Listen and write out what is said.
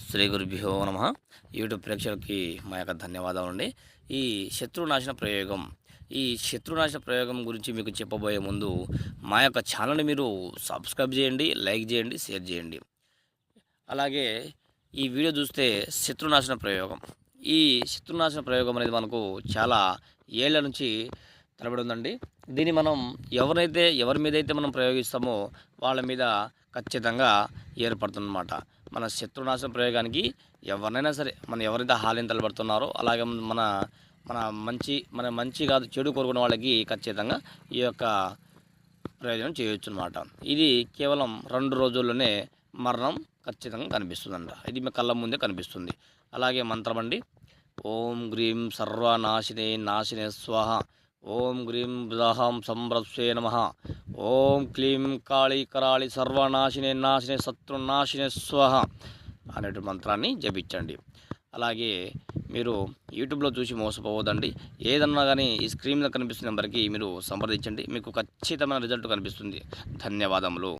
శ్రీ గురుభ్యో నమ. యూట్యూబ్ ప్రేక్షకులకి మా యొక్క ధన్యవాదాలు అండి. ఈ శత్రునాశన ప్రయోగం గురించి మీకు చెప్పబోయే ముందు మా యొక్క ఛానల్ని మీరు సబ్స్క్రైబ్ చేయండి, లైక్ చేయండి, షేర్ చేయండి. అలాగే ఈ వీడియో చూస్తే ఈ శత్రునాశన ప్రయోగం అనేది మనకు చాలా ఏళ్ల నుంచి తరబడి ఉందండి. దీన్ని మనం ఎవరి మీద అయితే మనం ప్రయోగిస్తామో వాళ్ళ మీద ఖచ్చితంగా ఏర్పడుతుందన్నమాట. మన శత్రునాశన ప్రయోగానికి ఎవరినైనా సరే, మనం ఎవరైతే హాలిని తలబడుతున్నారో అలాగే మన మంచి కాదు చెడు కోరుకున్న వాళ్ళకి ఖచ్చితంగా ఈ యొక్క ప్రయోజనం చేయొచ్చు అన్నమాట. ఇది కేవలం 2 రోజుల్లోనే మరణం ఖచ్చితంగా కనిపిస్తుందంట. ఇది మీ కళ్ళ ముందే కనిపిస్తుంది. అలాగే మంత్రం అండి. ఓం గ్రీం సర్వనాశినే నాశినే స్వాహ. ఓం గ్రీం బృదహం సంరస్వే నమః. ఓం క్లీం కాళీ కరాళి సర్వనాశినే నాశినే శత్రునాశినే స్వాహ అనేటు మంత్రాన్ని జపించండి. అలాగే మీరు యూట్యూబ్లో చూసి మోసపోవద్దండి. ఏదన్నా కానీ ఈ స్క్రీన్ మీద కనిపిస్తున్న నెంబర్కి మీరు సంప్రదించండి. మీకు ఖచ్చితమైన రిజల్ట్ కనిపిస్తుంది. ధన్యవాదములు.